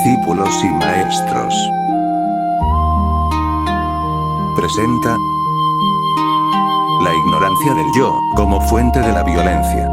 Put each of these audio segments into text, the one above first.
discípulos y maestros. Presenta la ignorancia del yo, como fuente de la violencia.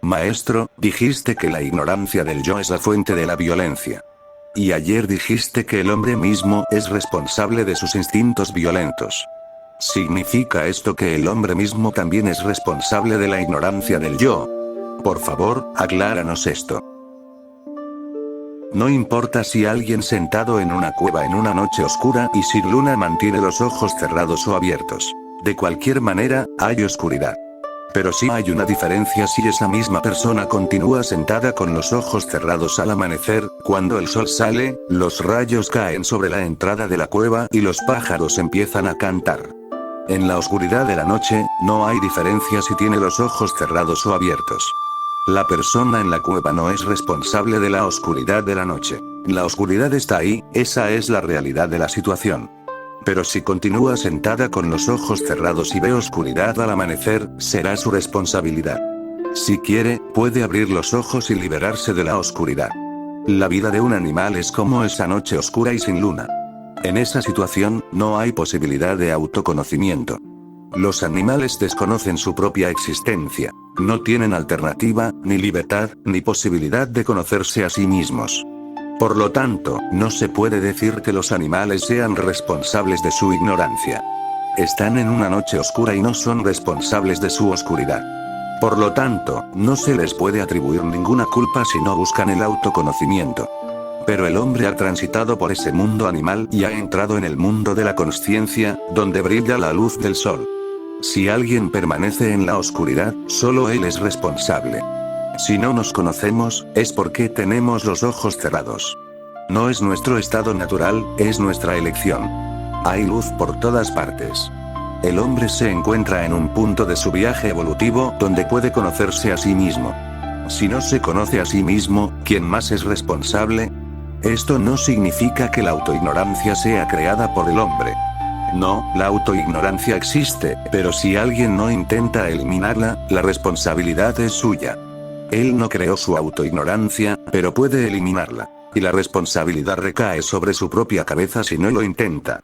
Maestro, dijiste que la ignorancia del yo es la fuente de la violencia. Y ayer dijiste que el hombre mismo es responsable de sus instintos violentos. ¿Significa esto que el hombre mismo también es responsable de la ignorancia del yo? Por favor, acláranos esto. No importa si alguien sentado en una cueva en una noche oscura y sin luna mantiene los ojos cerrados o abiertos. De cualquier manera, hay oscuridad. Pero sí hay una diferencia si esa misma persona continúa sentada con los ojos cerrados al amanecer, cuando el sol sale, los rayos caen sobre la entrada de la cueva y los pájaros empiezan a cantar. En la oscuridad de la noche, no hay diferencia si tiene los ojos cerrados o abiertos. La persona en la cueva no es responsable de la oscuridad de la noche. La oscuridad está ahí, esa es la realidad de la situación. Pero si continúa sentada con los ojos cerrados y ve oscuridad al amanecer, será su responsabilidad. Si quiere, puede abrir los ojos y liberarse de la oscuridad. La vida de un animal es como esa noche oscura y sin luna. En esa situación, no hay posibilidad de autoconocimiento. Los animales desconocen su propia existencia. No tienen alternativa, ni libertad, ni posibilidad de conocerse a sí mismos. Por lo tanto, no se puede decir que los animales sean responsables de su ignorancia. Están en una noche oscura y no son responsables de su oscuridad. Por lo tanto, no se les puede atribuir ninguna culpa si no buscan el autoconocimiento. Pero el hombre ha transitado por ese mundo animal y ha entrado en el mundo de la consciencia, donde brilla la luz del sol. Si alguien permanece en la oscuridad, solo él es responsable. Si no nos conocemos, es porque tenemos los ojos cerrados. No es nuestro estado natural, es nuestra elección. Hay luz por todas partes. El hombre se encuentra en un punto de su viaje evolutivo donde puede conocerse a sí mismo. Si no se conoce a sí mismo, ¿quién más es responsable? Esto no significa que la autoignorancia sea creada por el hombre. No, la autoignorancia existe, pero si alguien no intenta eliminarla, la responsabilidad es suya. Él no creó su autoignorancia, pero puede eliminarla. Y la responsabilidad recae sobre su propia cabeza si no lo intenta.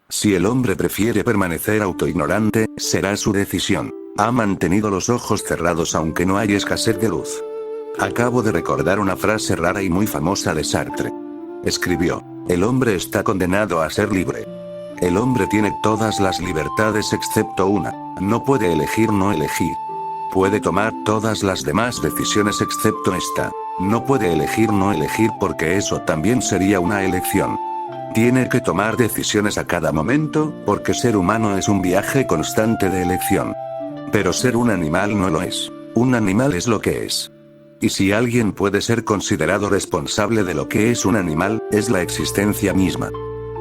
Si el hombre prefiere permanecer autoignorante, será su decisión. Ha mantenido los ojos cerrados aunque no hay escasez de luz. Acabo de recordar una frase rara y muy famosa de Sartre. Escribió: el hombre está condenado a ser libre. El hombre tiene todas las libertades excepto una. No puede elegir no elegir. Puede tomar todas las demás decisiones excepto esta. No puede elegir no elegir porque eso también sería una elección. Tiene que tomar decisiones a cada momento, porque ser humano es un viaje constante de elección. Pero ser un animal no lo es. Un animal es lo que es. Y si alguien puede ser considerado responsable de lo que es un animal, es la existencia misma.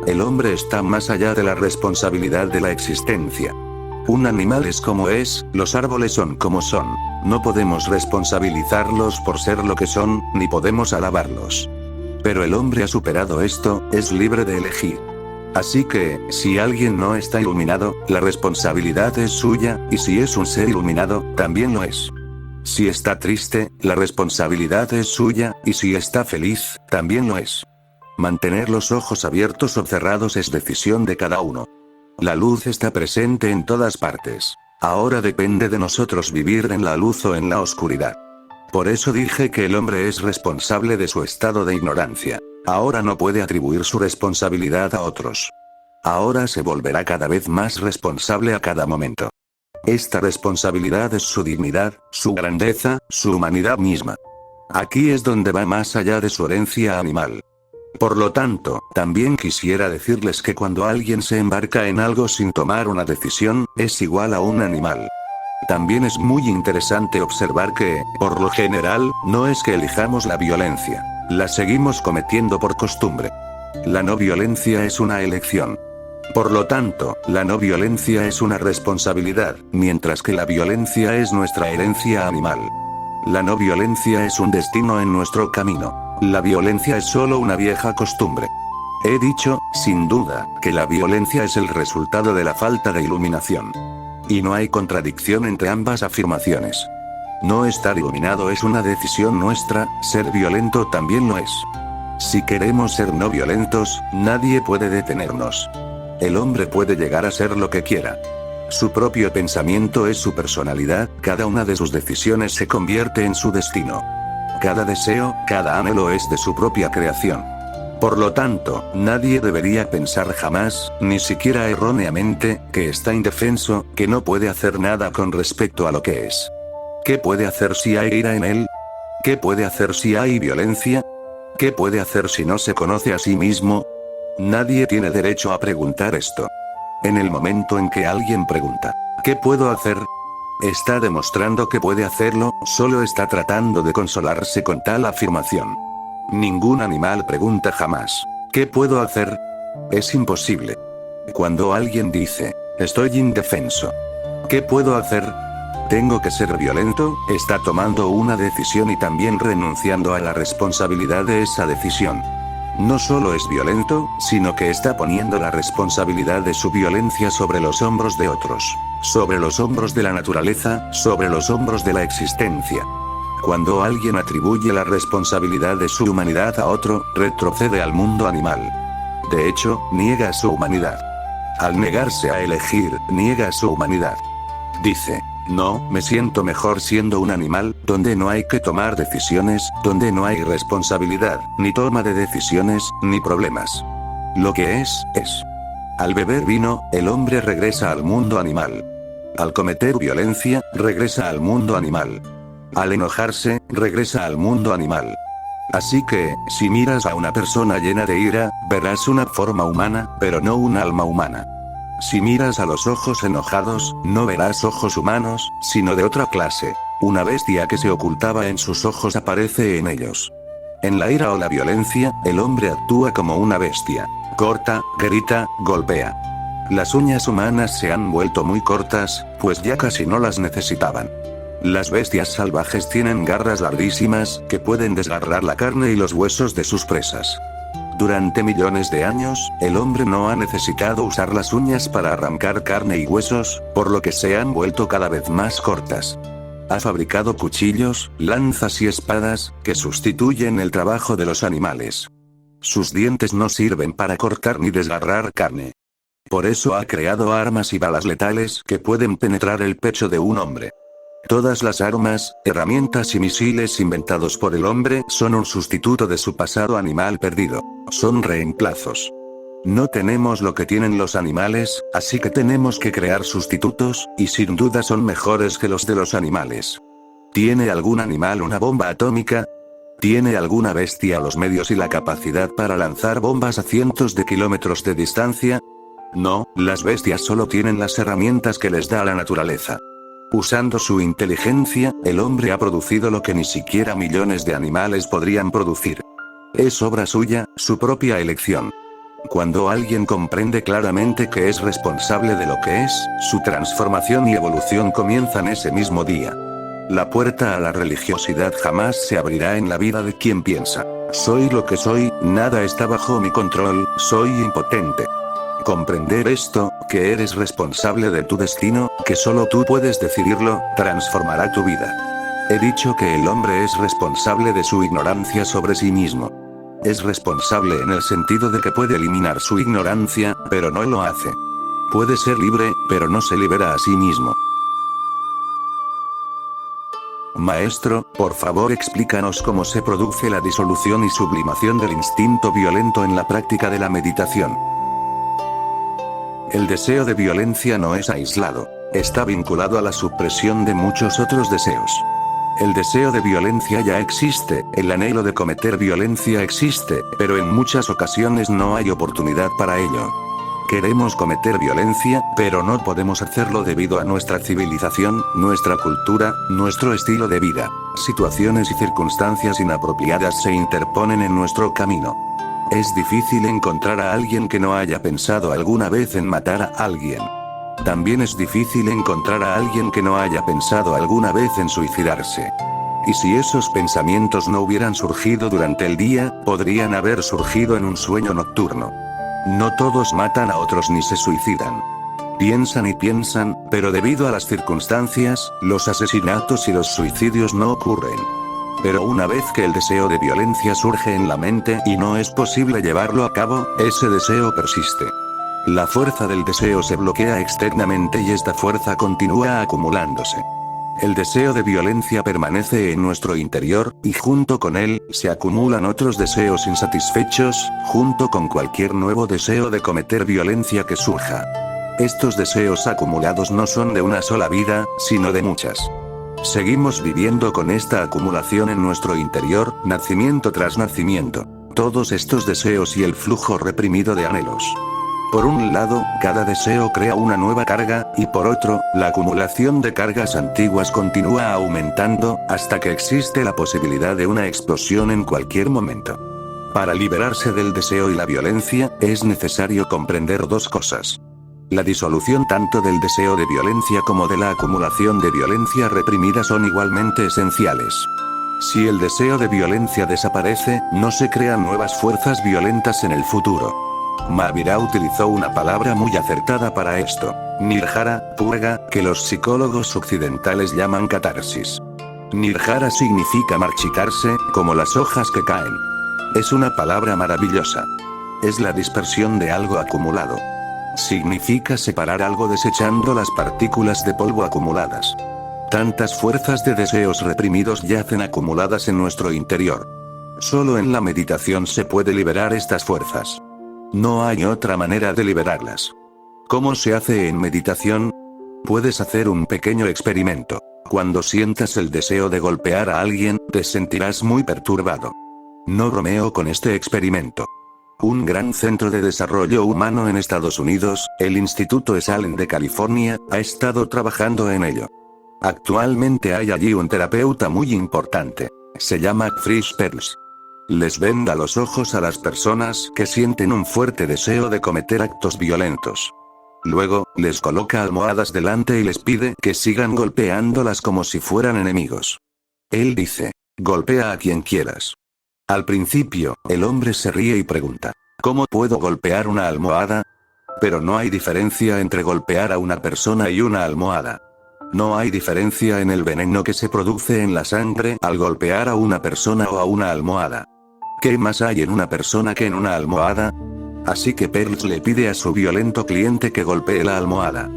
El hombre está más allá de la responsabilidad de la existencia. Un animal es como es, los árboles son como son. No podemos responsabilizarlos por ser lo que son, ni podemos alabarlos. Pero el hombre ha superado esto, es libre de elegir. Así que, si alguien no está iluminado, la responsabilidad es suya, y si es un ser iluminado, también lo es. Si está triste, la responsabilidad es suya, y si está feliz, también lo es. Mantener los ojos abiertos o cerrados es decisión de cada uno. La luz está presente en todas partes. Ahora depende de nosotros vivir en la luz o en la oscuridad. Por eso dije que el hombre es responsable de su estado de ignorancia. Ahora no puede atribuir su responsabilidad a otros. Ahora se volverá cada vez más responsable a cada momento. Esta responsabilidad es su dignidad, su grandeza, su humanidad misma. Aquí es donde va más allá de su herencia animal. Por lo tanto, también quisiera decirles que cuando alguien se embarca en algo sin tomar una decisión, es igual a un animal. También es muy interesante observar que, por lo general, no es que elijamos la violencia, la seguimos cometiendo por costumbre. La no violencia es una elección. Por lo tanto, la no violencia es una responsabilidad, mientras que la violencia es nuestra herencia animal. La no violencia es un destino en nuestro camino. La violencia es solo una vieja costumbre. He dicho, sin duda, que la violencia es el resultado de la falta de iluminación. Y no hay contradicción entre ambas afirmaciones. No estar iluminado es una decisión nuestra, ser violento también lo es. Si queremos ser no violentos, nadie puede detenernos. El hombre puede llegar a ser lo que quiera. Su propio pensamiento es su personalidad, cada una de sus decisiones se convierte en su destino. Cada deseo, cada anhelo es de su propia creación. Por lo tanto, nadie debería pensar jamás, ni siquiera erróneamente, que está indefenso, que no puede hacer nada con respecto a lo que es. ¿Qué puede hacer si hay ira en él? ¿Qué puede hacer si hay violencia? ¿Qué puede hacer si no se conoce a sí mismo? Nadie tiene derecho a preguntar esto. En el momento en que alguien pregunta, ¿qué puedo hacer?, está demostrando que puede hacerlo, solo está tratando de consolarse con tal afirmación. Ningún animal pregunta jamás, ¿qué puedo hacer? Es imposible. Cuando alguien dice, estoy indefenso, ¿qué puedo hacer? Tengo que ser violento, está tomando una decisión y también renunciando a la responsabilidad de esa decisión. No solo es violento, sino que está poniendo la responsabilidad de su violencia sobre los hombros de otros, sobre los hombros de la naturaleza, sobre los hombros de la existencia. Cuando alguien atribuye la responsabilidad de su humanidad a otro, retrocede al mundo animal. De hecho, niega su humanidad. Al negarse a elegir, niega su humanidad. Dice, no, me siento mejor siendo un animal, donde no hay que tomar decisiones, donde no hay responsabilidad, ni toma de decisiones, ni problemas. Lo que es, es. Al beber vino, el hombre regresa al mundo animal. Al cometer violencia, regresa al mundo animal. Al enojarse, regresa al mundo animal. Así que, si miras a una persona llena de ira, verás una forma humana, pero no un alma humana. Si miras a los ojos enojados, no verás ojos humanos, sino de otra clase. Una bestia que se ocultaba en sus ojos aparece en ellos. En la ira o la violencia, el hombre actúa como una bestia. Corta, grita, golpea. Las uñas humanas se han vuelto muy cortas, pues ya casi no las necesitaban. Las bestias salvajes tienen garras larguísimas, que pueden desgarrar la carne y los huesos de sus presas. Durante millones de años, el hombre no ha necesitado usar las uñas para arrancar carne y huesos, por lo que se han vuelto cada vez más cortas. Ha fabricado cuchillos, lanzas y espadas, que sustituyen el trabajo de los animales. Sus dientes no sirven para cortar ni desgarrar carne. Por eso ha creado armas y balas letales que pueden penetrar el pecho de un hombre. Todas las armas, herramientas y misiles inventados por el hombre son un sustituto de su pasado animal perdido. Son reemplazos. No tenemos lo que tienen los animales, así que tenemos que crear sustitutos, y sin duda son mejores que los de los animales. ¿Tiene algún animal una bomba atómica? ¿Tiene alguna bestia los medios y la capacidad para lanzar bombas a cientos de kilómetros de distancia? No, las bestias solo tienen las herramientas que les da la naturaleza. Usando su inteligencia, el hombre ha producido lo que ni siquiera millones de animales podrían producir. Es obra suya, su propia elección. Cuando alguien comprende claramente que es responsable de lo que es, su transformación y evolución comienzan ese mismo día. La puerta a la religiosidad jamás se abrirá en la vida de quien piensa, soy lo que soy, nada está bajo mi control, soy impotente. Comprender esto, que eres responsable de tu destino, que solo tú puedes decidirlo, transformará tu vida. He dicho que el hombre es responsable de su ignorancia sobre sí mismo. Es responsable en el sentido de que puede eliminar su ignorancia, pero no lo hace. Puede ser libre, pero no se libera a sí mismo. Maestro, por favor explícanos cómo se produce la disolución y sublimación del instinto violento en la práctica de la meditación. El deseo de violencia no es aislado. Está vinculado a la supresión de muchos otros deseos. El deseo de violencia ya existe, el anhelo de cometer violencia existe, pero en muchas ocasiones no hay oportunidad para ello. Queremos cometer violencia, pero no podemos hacerlo debido a nuestra civilización, nuestra cultura, nuestro estilo de vida. Situaciones y circunstancias inapropiadas se interponen en nuestro camino. Es difícil encontrar a alguien que no haya pensado alguna vez en matar a alguien. También es difícil encontrar a alguien que no haya pensado alguna vez en suicidarse. Y si esos pensamientos no hubieran surgido durante el día, podrían haber surgido en un sueño nocturno. No todos matan a otros ni se suicidan. Piensan y piensan, pero debido a las circunstancias, los asesinatos y los suicidios no ocurren. Pero una vez que el deseo de violencia surge en la mente y no es posible llevarlo a cabo, ese deseo persiste. La fuerza del deseo se bloquea externamente y esta fuerza continúa acumulándose. El deseo de violencia permanece en nuestro interior, y junto con él, se acumulan otros deseos insatisfechos, junto con cualquier nuevo deseo de cometer violencia que surja. Estos deseos acumulados no son de una sola vida, sino de muchas. Seguimos viviendo con esta acumulación en nuestro interior, nacimiento tras nacimiento. Todos estos deseos y el flujo reprimido de anhelos. Por un lado, cada deseo crea una nueva carga, y por otro, la acumulación de cargas antiguas continúa aumentando, hasta que existe la posibilidad de una explosión en cualquier momento. Para liberarse del deseo y la violencia, es necesario comprender dos cosas. La disolución tanto del deseo de violencia como de la acumulación de violencia reprimida son igualmente esenciales. Si el deseo de violencia desaparece, no se crean nuevas fuerzas violentas en el futuro. Mahavira utilizó una palabra muy acertada para esto. Nirjara, purga, que los psicólogos occidentales llaman catarsis. Nirjara significa marchitarse, como las hojas que caen. Es una palabra maravillosa. Es la dispersión de algo acumulado. Significa separar algo desechando las partículas de polvo acumuladas. Tantas fuerzas de deseos reprimidos yacen acumuladas en nuestro interior. Solo en la meditación se puede liberar estas fuerzas. No hay otra manera de liberarlas. ¿Cómo se hace en meditación? Puedes hacer un pequeño experimento. Cuando sientas el deseo de golpear a alguien, te sentirás muy perturbado. No bromeo con este experimento. Un gran centro de desarrollo humano en Estados Unidos, el Instituto Esalen de California, ha estado trabajando en ello. Actualmente hay allí un terapeuta muy importante. Se llama Frisch Perls. Les venda los ojos a las personas que sienten un fuerte deseo de cometer actos violentos. Luego, les coloca almohadas delante y les pide que sigan golpeándolas como si fueran enemigos. Él dice, golpea a quien quieras. Al principio, el hombre se ríe y pregunta, ¿cómo puedo golpear una almohada? Pero no hay diferencia entre golpear a una persona y una almohada. No hay diferencia en el veneno que se produce en la sangre al golpear a una persona o a una almohada. ¿Qué más hay en una persona que en una almohada? Así que Perls le pide a su violento cliente que golpee la almohada.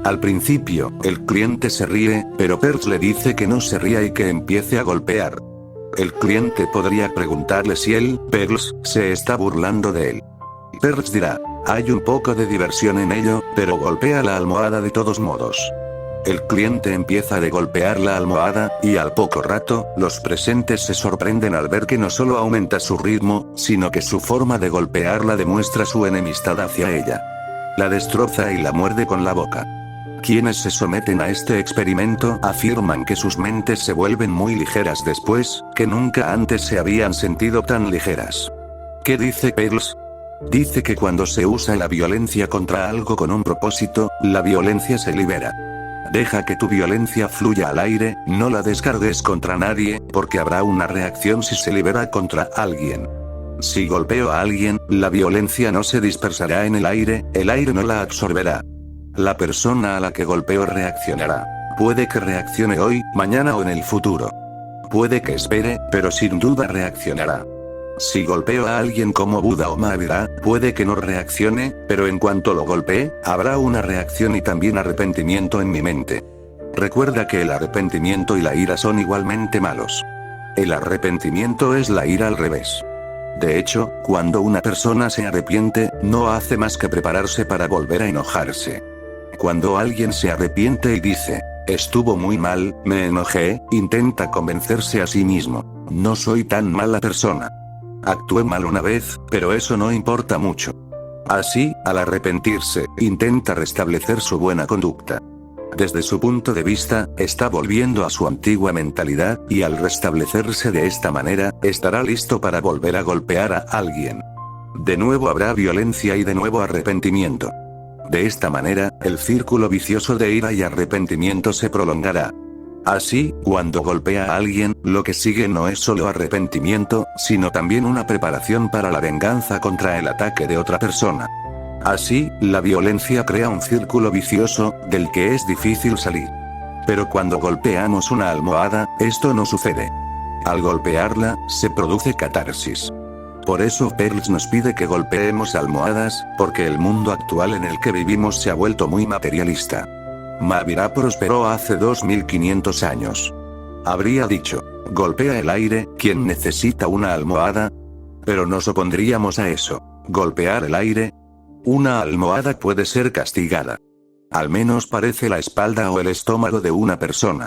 Al principio, el cliente se ríe, pero Perls le dice que no se ría y que empiece a golpear. El cliente podría preguntarle si él, Perls, se está burlando de él. Perls dirá, hay un poco de diversión en ello, pero golpea la almohada de todos modos. El cliente empieza a golpear la almohada, y al poco rato, los presentes se sorprenden al ver que no solo aumenta su ritmo, sino que su forma de golpearla demuestra su enemistad hacia ella. La destroza y la muerde con la boca. Quienes se someten a este experimento afirman que sus mentes se vuelven muy ligeras después, que nunca antes se habían sentido tan ligeras. ¿Qué dice Perls? Dice que cuando se usa la violencia contra algo con un propósito, la violencia se libera. Deja que tu violencia fluya al aire, no la descargues contra nadie, porque habrá una reacción si se libera contra alguien. Si golpeo a alguien, la violencia no se dispersará en el aire no la absorberá. La persona a la que golpeo reaccionará. Puede que reaccione hoy, mañana o en el futuro. Puede que espere, pero sin duda reaccionará. Si golpeo a alguien como Buda o Mahavira, puede que no reaccione, pero en cuanto lo golpee, habrá una reacción y también arrepentimiento en mi mente. Recuerda que el arrepentimiento y la ira son igualmente malos. El arrepentimiento es la ira al revés. De hecho, cuando una persona se arrepiente, no hace más que prepararse para volver a enojarse. Cuando alguien se arrepiente y dice, estuvo muy mal, me enojé, intenta convencerse a sí mismo, no soy tan mala persona. Actué mal una vez, pero eso no importa mucho. Así, al arrepentirse, intenta restablecer su buena conducta. Desde su punto de vista, está volviendo a su antigua mentalidad, y al restablecerse de esta manera, estará listo para volver a golpear a alguien. de nuevo habrá violencia y de nuevo arrepentimiento. De esta manera, el círculo vicioso de ira y arrepentimiento se prolongará. Así, cuando golpea a alguien, lo que sigue no es solo arrepentimiento, sino también una preparación para la venganza contra el ataque de otra persona. Así, la violencia crea un círculo vicioso, del que es difícil salir. Pero cuando golpeamos una almohada, esto no sucede. Al golpearla, se produce catarsis. Por eso Peirce nos pide que golpeemos almohadas, porque el mundo actual en el que vivimos se ha vuelto muy materialista. Mahavira prosperó hace 2500 años. Habría dicho, golpea el aire, quien necesita una almohada. Pero nos opondríamos a eso. ¿Golpear el aire? Una almohada puede ser castigada. Al menos parece la espalda o el estómago de una persona.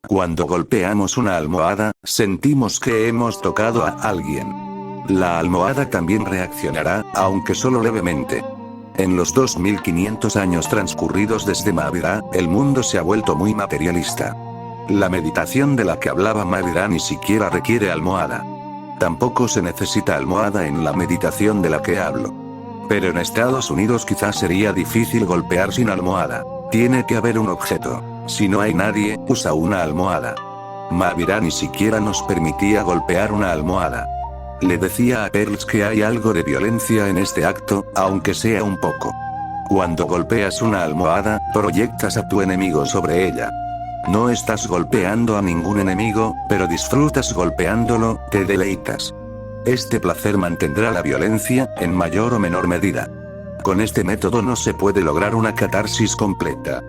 Cuando golpeamos una almohada, sentimos que hemos tocado a alguien. La almohada también reaccionará, aunque solo levemente. En los 2500 años transcurridos desde Mahavira, el mundo se ha vuelto muy materialista. La meditación de la que hablaba Mahavira ni siquiera requiere almohada. Tampoco se necesita almohada en la meditación de la que hablo. Pero en Estados Unidos quizás sería difícil golpear sin almohada. Tiene que haber un objeto. Si no hay nadie, usa una almohada. Mahavira ni siquiera nos permitía golpear una almohada. Le decía a Peirce que hay algo de violencia en este acto, aunque sea un poco. Cuando golpeas una almohada, proyectas a tu enemigo sobre ella. No estás golpeando a ningún enemigo, pero disfrutas golpeándolo, te deleitas. Este placer mantendrá la violencia, en mayor o menor medida. Con este método no se puede lograr una catarsis completa.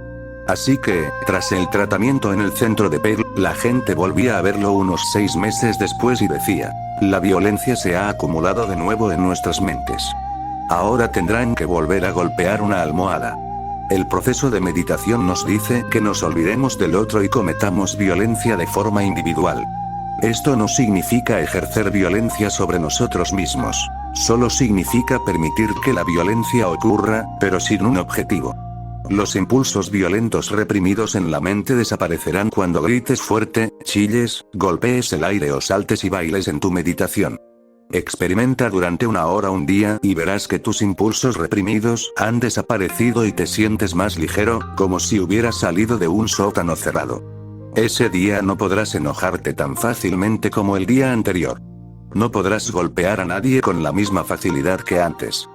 Así que, tras el tratamiento en el centro de Peirce, la gente volvía a verlo unos 6 meses después y decía, la violencia se ha acumulado de nuevo en nuestras mentes. Ahora tendrán que volver a golpear una almohada. El proceso de meditación nos dice que nos olvidemos del otro y cometamos violencia de forma individual. Esto no significa ejercer violencia sobre nosotros mismos. Solo significa permitir que la violencia ocurra, pero sin un objetivo. Los impulsos violentos reprimidos en la mente desaparecerán cuando grites fuerte, chilles, golpees el aire o saltes y bailes en tu meditación. Experimenta durante 1 hora un día y verás que tus impulsos reprimidos han desaparecido y te sientes más ligero, como si hubieras salido de un sótano cerrado. Ese día no podrás enojarte tan fácilmente como el día anterior. No podrás golpear a nadie con la misma facilidad que antes.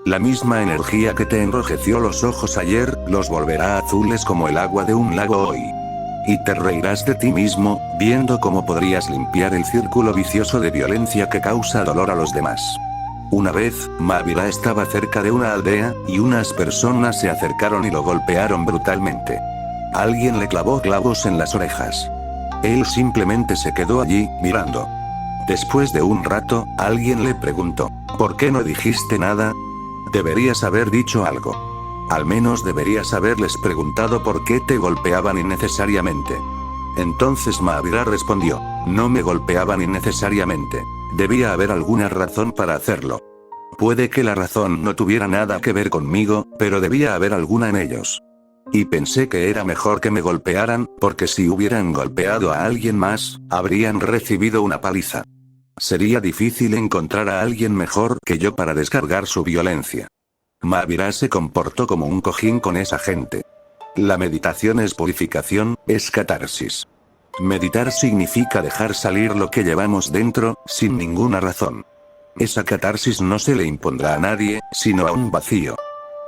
La misma energía que te enrojeció los ojos ayer, los volverá azules como el agua de un lago hoy. Y te reirás de ti mismo, viendo cómo podrías limpiar el círculo vicioso de violencia que causa dolor a los demás. Una vez, Mahavira estaba cerca de una aldea, y unas personas se acercaron y lo golpearon brutalmente. Alguien le clavó clavos en las orejas. Él simplemente se quedó allí, mirando. Después de un rato, alguien le preguntó, ¿por qué no dijiste nada? Deberías haber dicho algo. Al menos deberías haberles preguntado por qué te golpeaban innecesariamente. Entonces Mahavira respondió, no me golpeaban innecesariamente. Debía haber alguna razón para hacerlo. Puede que la razón no tuviera nada que ver conmigo, pero debía haber alguna en ellos. Y pensé que era mejor que me golpearan, porque si hubieran golpeado a alguien más, habrían recibido una paliza. Sería difícil encontrar a alguien mejor que yo para descargar su violencia. Mahavira se comportó como un cojín con esa gente. La meditación es purificación, es catarsis. Meditar significa dejar salir lo que llevamos dentro, sin ninguna razón. Esa catarsis no se le impondrá a nadie, sino a un vacío.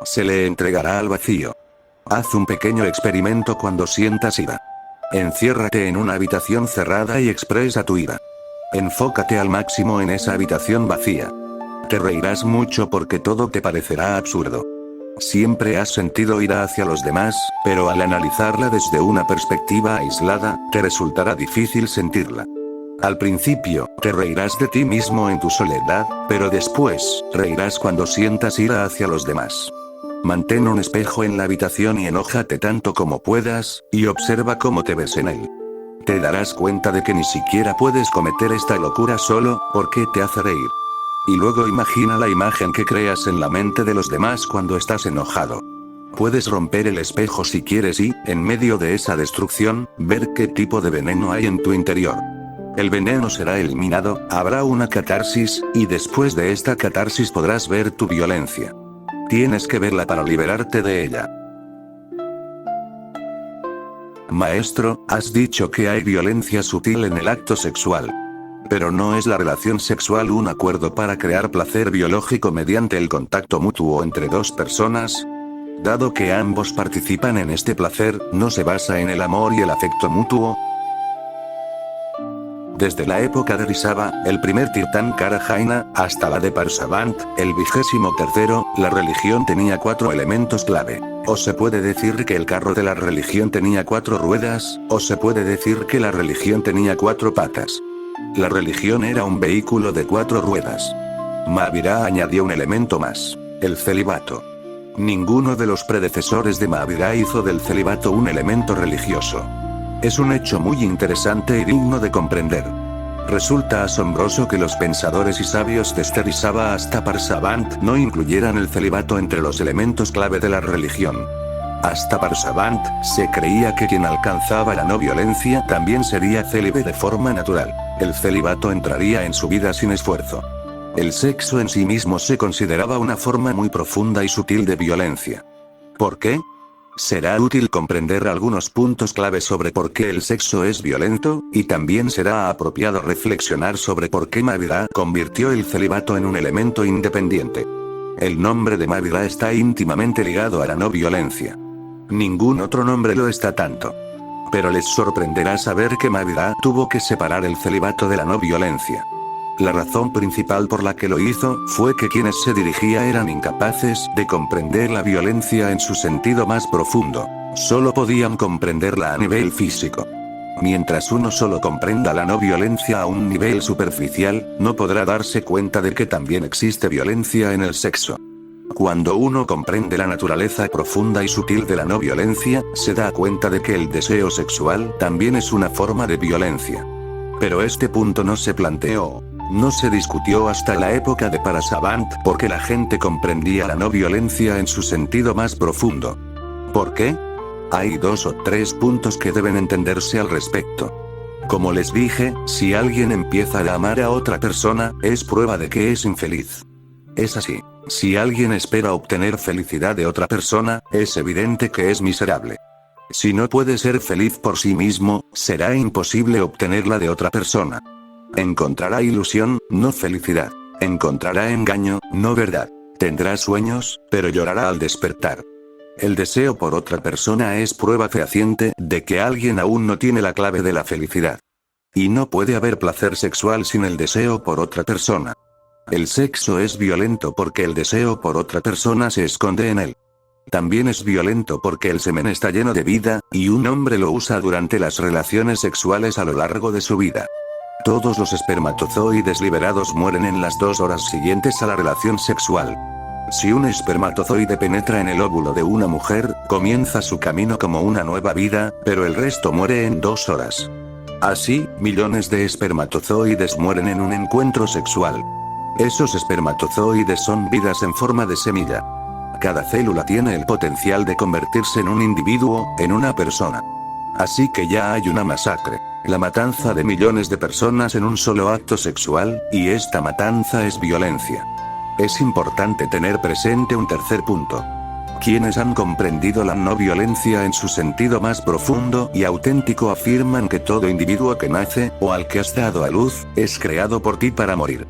Se le entregará al vacío. Haz un pequeño experimento cuando sientas ira. Enciérrate en una habitación cerrada y expresa tu ira. Enfócate al máximo en esa habitación vacía. Te reirás mucho porque todo te parecerá absurdo. Siempre has sentido ira hacia los demás, pero al analizarla desde una perspectiva aislada, te resultará difícil sentirla. Al principio, te reirás de ti mismo en tu soledad, pero después, reirás cuando sientas ira hacia los demás. Mantén un espejo en la habitación y enójate tanto como puedas, y observa cómo te ves en él. Te darás cuenta de que ni siquiera puedes cometer esta locura solo, porque te hace reír. Y luego imagina la imagen que creas en la mente de los demás cuando estás enojado. Puedes romper el espejo si quieres y, en medio de esa destrucción, ver qué tipo de veneno hay en tu interior. El veneno será eliminado, habrá una catarsis, y después de esta catarsis podrás ver tu violencia. Tienes que verla para liberarte de ella. Maestro, has dicho que hay violencia sutil en el acto sexual. Pero ¿no es la relación sexual un acuerdo para crear placer biológico mediante el contacto mutuo entre dos personas? Dado que ambos participan en este placer, ¿no se basa en el amor y el afecto mutuo? Desde la época de Rishabha, el primer Tirthankara Jaina, hasta la de Parsavant, el 23º, la religión tenía 4 elementos clave. O se puede decir que el carro de la religión tenía 4 ruedas, o se puede decir que la religión tenía 4 patas. La religión era un vehículo de 4 ruedas. Mahavira añadió un elemento más: el celibato. Ninguno de los predecesores de Mahavira hizo del celibato un elemento religioso. Es un hecho muy interesante y digno de comprender. Resulta asombroso que los pensadores y sabios desde Rishabha hasta Parsavant no incluyeran el celibato entre los elementos clave de la religión. Hasta Parsavant, se creía que quien alcanzaba la no violencia también sería célibe de forma natural. El celibato entraría en su vida sin esfuerzo. El sexo en sí mismo se consideraba una forma muy profunda y sutil de violencia. ¿Por qué? Será útil comprender algunos puntos clave sobre por qué el sexo es violento, y también será apropiado reflexionar sobre por qué Mahavira convirtió el celibato en un elemento independiente. El nombre de Mahavira está íntimamente ligado a la no violencia. Ningún otro nombre lo está tanto. Pero les sorprenderá saber que Mahavira tuvo que separar el celibato de la no violencia. La razón principal por la que lo hizo, fue que quienes se dirigía eran incapaces de comprender la violencia en su sentido más profundo. Solo podían comprenderla a nivel físico. Mientras uno solo comprenda la no violencia a un nivel superficial, no podrá darse cuenta de que también existe violencia en el sexo. Cuando uno comprende la naturaleza profunda y sutil de la no violencia, se da cuenta de que el deseo sexual también es una forma de violencia. Pero este punto no se planteó. No se discutió hasta la época de Parsavant porque la gente comprendía la no violencia en su sentido más profundo. ¿Por qué? Hay 2 o 3 puntos que deben entenderse al respecto. Como les dije, si alguien empieza a amar a otra persona, es prueba de que es infeliz. Es así. Si alguien espera obtener felicidad de otra persona, es evidente que es miserable. Si no puede ser feliz por sí mismo, será imposible obtenerla de otra persona. Encontrará ilusión, no felicidad. Encontrará engaño, no verdad. Tendrá sueños, pero llorará al despertar. El deseo por otra persona es prueba fehaciente de que alguien aún no tiene la clave de la felicidad. Y no puede haber placer sexual sin el deseo por otra persona. El sexo es violento porque el deseo por otra persona se esconde en él. También es violento porque el semen está lleno de vida, y un hombre lo usa durante las relaciones sexuales a lo largo de su vida. Todos los espermatozoides liberados mueren en las 2 horas siguientes a la relación sexual. Si un espermatozoide penetra en el óvulo de una mujer, comienza su camino como una nueva vida, pero el resto muere en 2 horas. Así, millones de espermatozoides mueren en un encuentro sexual. Esos espermatozoides son vidas en forma de semilla. Cada célula tiene el potencial de convertirse en un individuo, en una persona. Así que ya hay una masacre. La matanza de millones de personas en un solo acto sexual, y esta matanza es violencia. Es importante tener presente un tercer punto. Quienes han comprendido la no violencia en su sentido más profundo y auténtico afirman que todo individuo que nace, o al que has dado a luz, es creado por ti para morir.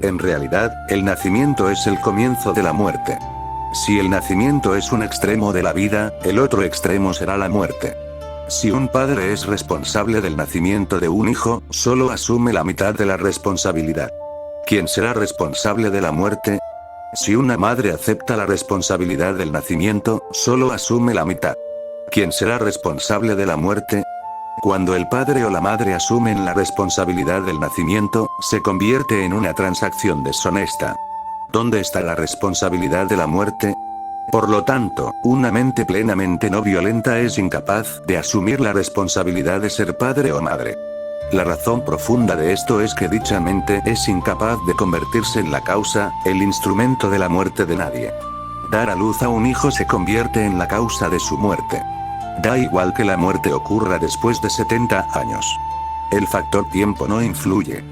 En realidad, el nacimiento es el comienzo de la muerte. Si el nacimiento es un extremo de la vida, el otro extremo será la muerte. Si un padre es responsable del nacimiento de un hijo, solo asume la mitad de la responsabilidad. ¿Quién será responsable de la muerte? Si una madre acepta la responsabilidad del nacimiento, solo asume la mitad. ¿Quién será responsable de la muerte? Cuando el padre o la madre asumen la responsabilidad del nacimiento, se convierte en una transacción deshonesta. ¿Dónde está la responsabilidad de la muerte? Por lo tanto, una mente plenamente no violenta es incapaz de asumir la responsabilidad de ser padre o madre. La razón profunda de esto es que dicha mente es incapaz de convertirse en la causa, el instrumento de la muerte de nadie. Dar a luz a un hijo se convierte en la causa de su muerte. Da igual que la muerte ocurra después de 70 años. El factor tiempo no influye.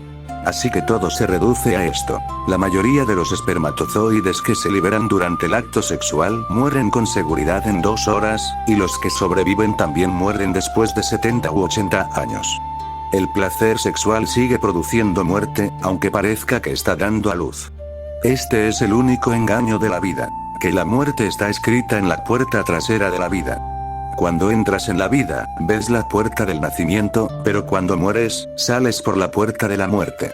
Así que todo se reduce a esto. La mayoría de los espermatozoides que se liberan durante el acto sexual mueren con seguridad en 2 horas, y los que sobreviven también mueren después de 70 u 80 años. El placer sexual sigue produciendo muerte, aunque parezca que está dando a luz. Este es el único engaño de la vida, que la muerte está escrita en la puerta trasera de la vida. Cuando entras en la vida, ves la puerta del nacimiento, pero cuando mueres, sales por la puerta de la muerte.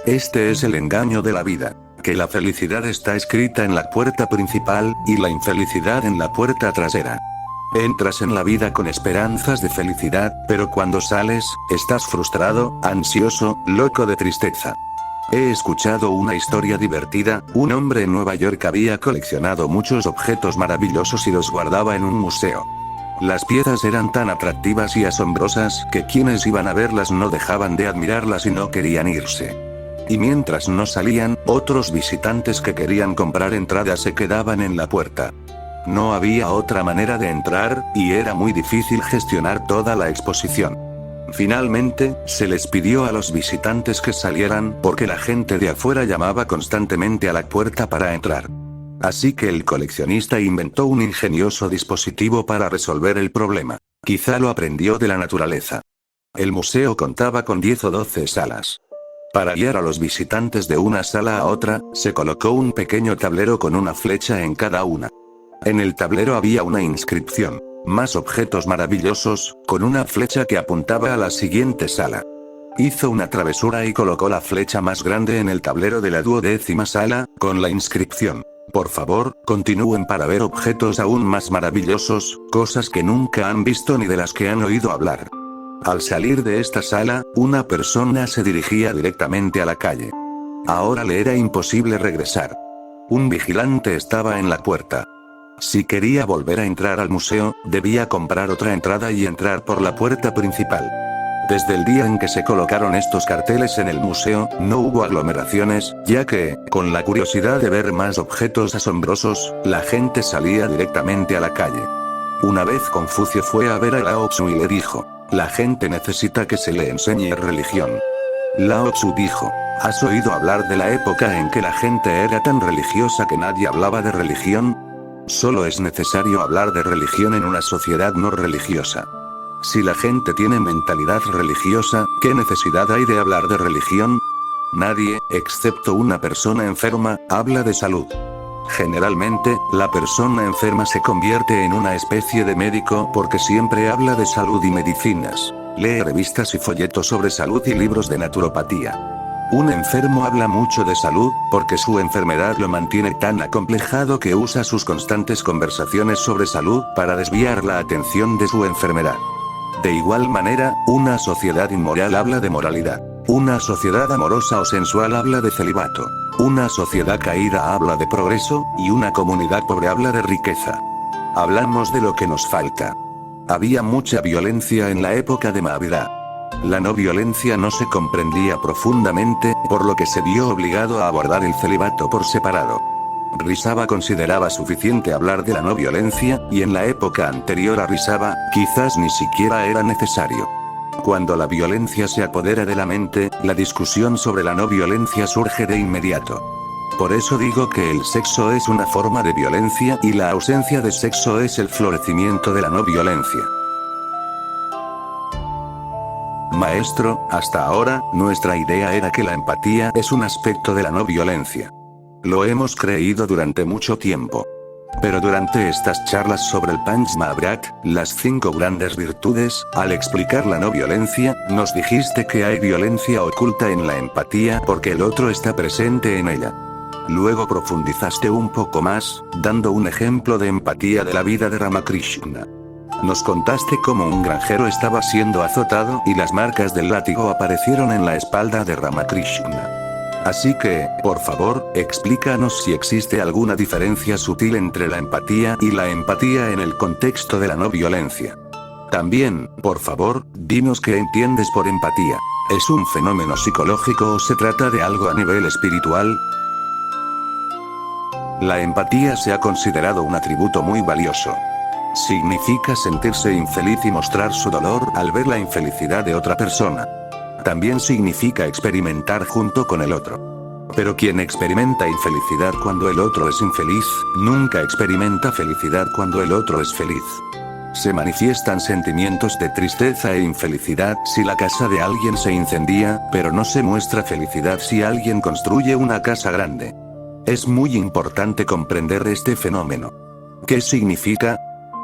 Este es el engaño de la vida, que la felicidad está escrita en la puerta principal, y la infelicidad en la puerta trasera. Entras en la vida con esperanzas de felicidad, pero cuando sales, estás frustrado, ansioso, loco de tristeza. He escuchado una historia divertida. Un hombre en Nueva York había coleccionado muchos objetos maravillosos y los guardaba en un museo. Las piezas eran tan atractivas y asombrosas que quienes iban a verlas no dejaban de admirarlas y no querían irse. Y mientras no salían, otros visitantes que querían comprar entradas se quedaban en la puerta. No había otra manera de entrar, y era muy difícil gestionar toda la exposición. Finalmente, se les pidió a los visitantes que salieran porque la gente de afuera llamaba constantemente a la puerta para entrar. Así que el coleccionista inventó un ingenioso dispositivo para resolver el problema. Quizá lo aprendió de la naturaleza. El museo contaba con 10 o 12 salas. Para guiar a los visitantes de una sala a otra, se colocó un pequeño tablero con una flecha en cada una. En el tablero había una inscripción: más objetos maravillosos, con una flecha que apuntaba a la siguiente sala. Hizo una travesura y colocó la flecha más grande en el tablero de la 12ª sala, con la inscripción: por favor, continúen para ver objetos aún más maravillosos, cosas que nunca han visto ni de las que han oído hablar. Al salir de esta sala, una persona se dirigía directamente a la calle. Ahora le era imposible regresar. Un vigilante estaba en la puerta. Si quería volver a entrar al museo, debía comprar otra entrada y entrar por la puerta principal. Desde el día en que se colocaron estos carteles en el museo, no hubo aglomeraciones, ya que, con la curiosidad de ver más objetos asombrosos, la gente salía directamente a la calle. Una vez Confucio fue a ver a Lao Tzu y le dijo: la gente necesita que se le enseñe religión. Lao Tzu dijo: ¿has oído hablar de la época en que la gente era tan religiosa que nadie hablaba de religión? Solo es necesario hablar de religión en una sociedad no religiosa. Si la gente tiene mentalidad religiosa, ¿qué necesidad hay de hablar de religión? Nadie, excepto una persona enferma, habla de salud. Generalmente, la persona enferma se convierte en una especie de médico porque siempre habla de salud y medicinas. Lee revistas y folletos sobre salud y libros de naturopatía. Un enfermo habla mucho de salud, porque su enfermedad lo mantiene tan acomplejado que usa sus constantes conversaciones sobre salud para desviar la atención de su enfermedad. De igual manera, una sociedad inmoral habla de moralidad. Una sociedad amorosa o sensual habla de celibato. Una sociedad caída habla de progreso, y una comunidad pobre habla de riqueza. Hablamos de lo que nos falta. Había mucha violencia en la época de Mahabharata. La no violencia no se comprendía profundamente, por lo que se vio obligado a abordar el celibato por separado. Rishabha consideraba suficiente hablar de la no violencia, y en la época anterior a Rishabha, quizás ni siquiera era necesario. Cuando la violencia se apodera de la mente, la discusión sobre la no violencia surge de inmediato. Por eso digo que el sexo es una forma de violencia y la ausencia de sexo es el florecimiento de la no violencia. Maestro, hasta ahora, nuestra idea era que la empatía es un aspecto de la no violencia. Lo hemos creído durante mucho tiempo. Pero durante estas charlas sobre el Panch Mahabharata, las 5 grandes virtudes, al explicar la no violencia, nos dijiste que hay violencia oculta en la empatía porque el otro está presente en ella. Luego profundizaste un poco más, dando un ejemplo de empatía de la vida de Ramakrishna. Nos contaste cómo un granjero estaba siendo azotado y las marcas del látigo aparecieron en la espalda de Ramakrishna. Así que, por favor, explícanos si existe alguna diferencia sutil entre la empatía y la empatía en el contexto de la no violencia. También, por favor, dinos qué entiendes por empatía. ¿Es un fenómeno psicológico o se trata de algo a nivel espiritual? La empatía se ha considerado un atributo muy valioso. Significa sentirse infeliz y mostrar su dolor al ver la infelicidad de otra persona. también significa experimentar junto con el otro. Pero quien experimenta infelicidad cuando el otro es infeliz, nunca experimenta felicidad cuando el otro es feliz. Se manifiestan sentimientos de tristeza e infelicidad si la casa de alguien se incendia, pero no se muestra felicidad si alguien construye una casa grande. Es muy importante comprender este fenómeno. ¿Qué significa?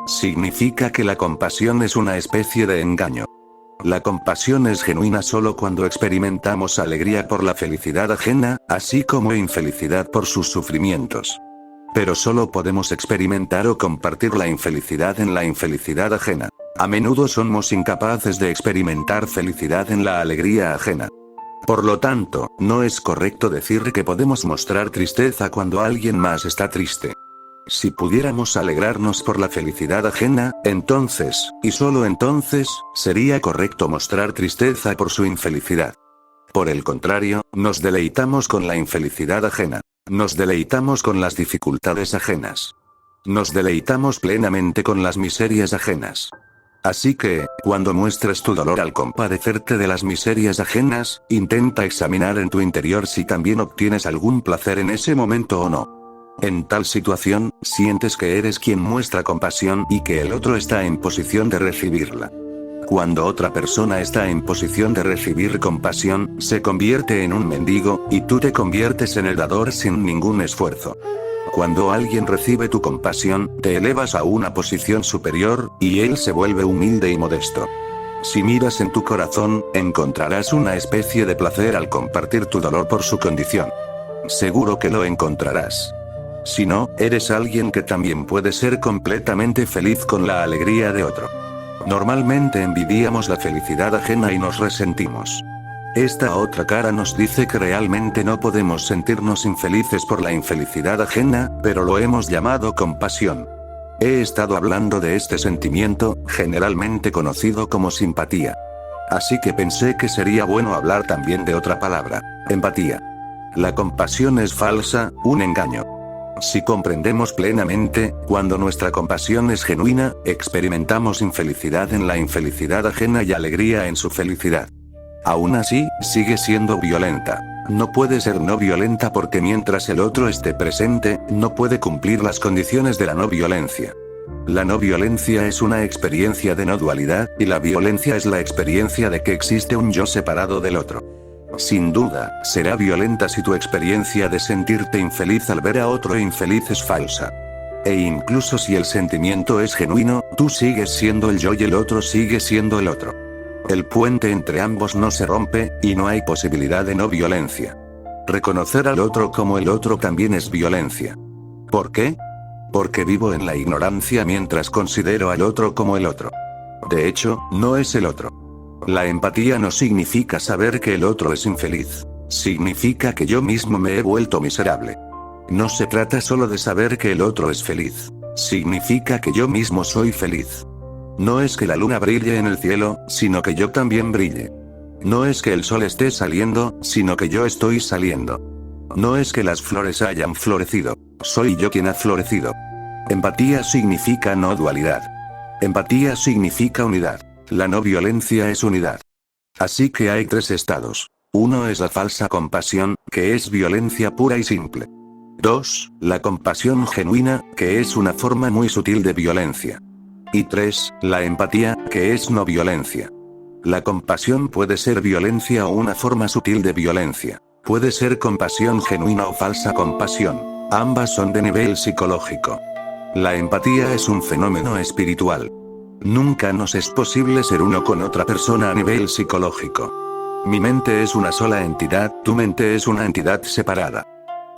Significa que la compasión es una especie de engaño. La compasión es genuina solo cuando experimentamos alegría por la felicidad ajena, así como infelicidad por sus sufrimientos. Pero solo podemos experimentar o compartir la infelicidad en la infelicidad ajena. A menudo somos incapaces de experimentar felicidad en la alegría ajena. Por lo tanto, no es correcto decir que podemos mostrar tristeza cuando alguien más está triste. Si pudiéramos alegrarnos por la felicidad ajena, entonces, y solo entonces, sería correcto mostrar tristeza por su infelicidad. Por el contrario, nos deleitamos con la infelicidad ajena. Nos deleitamos con las dificultades ajenas. Nos deleitamos plenamente con las miserias ajenas. Así que, cuando muestres tu dolor al compadecerte de las miserias ajenas, intenta examinar en tu interior si también obtienes algún placer en ese momento o no. En tal situación, sientes que eres quien muestra compasión y que el otro está en posición de recibirla. Cuando otra persona está en posición de recibir compasión, se convierte en un mendigo, y tú te conviertes en el dador sin ningún esfuerzo. Cuando alguien recibe tu compasión, te elevas a una posición superior, y él se vuelve humilde y modesto. Si miras en tu corazón, encontrarás una especie de placer al compartir tu dolor por su condición. Seguro que lo encontrarás. Si no, eres alguien que también puede ser completamente feliz con la alegría de otro. Normalmente envidiamos la felicidad ajena y nos resentimos. Esta otra cara nos dice que realmente no podemos sentirnos infelices por la infelicidad ajena, pero lo hemos llamado compasión. He estado hablando de este sentimiento, generalmente conocido como simpatía. Así que pensé que sería bueno hablar también de otra palabra, empatía. La compasión es falsa, un engaño. Si comprendemos plenamente, cuando nuestra compasión es genuina, experimentamos infelicidad en la infelicidad ajena y alegría en su felicidad. Aún así, sigue siendo violenta. No puede ser no violenta porque mientras el otro esté presente, no puede cumplir las condiciones de la no violencia. La no violencia es una experiencia de no dualidad, y la violencia es la experiencia de que existe un yo separado del otro. Sin duda, será violenta si tu experiencia de sentirte infeliz al ver a otro infeliz es falsa. E incluso si el sentimiento es genuino, tú sigues siendo el yo y el otro sigue siendo el otro. El puente entre ambos no se rompe, y no hay posibilidad de no violencia. Reconocer al otro como el otro también es violencia. ¿Por qué? Porque vivo en la ignorancia mientras considero al otro como el otro. De hecho, no es el otro. La empatía no significa saber que el otro es infeliz. Significa que yo mismo me he vuelto miserable. No se trata solo de saber que el otro es feliz. Significa que yo mismo soy feliz. No es que la luna brille en el cielo, sino que yo también brille. No es que el sol esté saliendo, sino que yo estoy saliendo. No es que las flores hayan florecido. Soy yo quien ha florecido. Empatía significa no dualidad. Empatía significa unidad. La no violencia es unidad. Así que hay tres estados. Uno es la falsa compasión, que es violencia pura y simple. 2. La compasión genuina, que es una forma muy sutil de violencia. Y 3. La empatía, que es no violencia. La compasión puede ser violencia o una forma sutil de violencia. Puede ser compasión genuina o falsa compasión. Ambas son de nivel psicológico. La empatía es un fenómeno espiritual. Nunca nos es posible ser uno con otra persona a nivel psicológico. Mi mente es una sola entidad, tu mente es una entidad separada.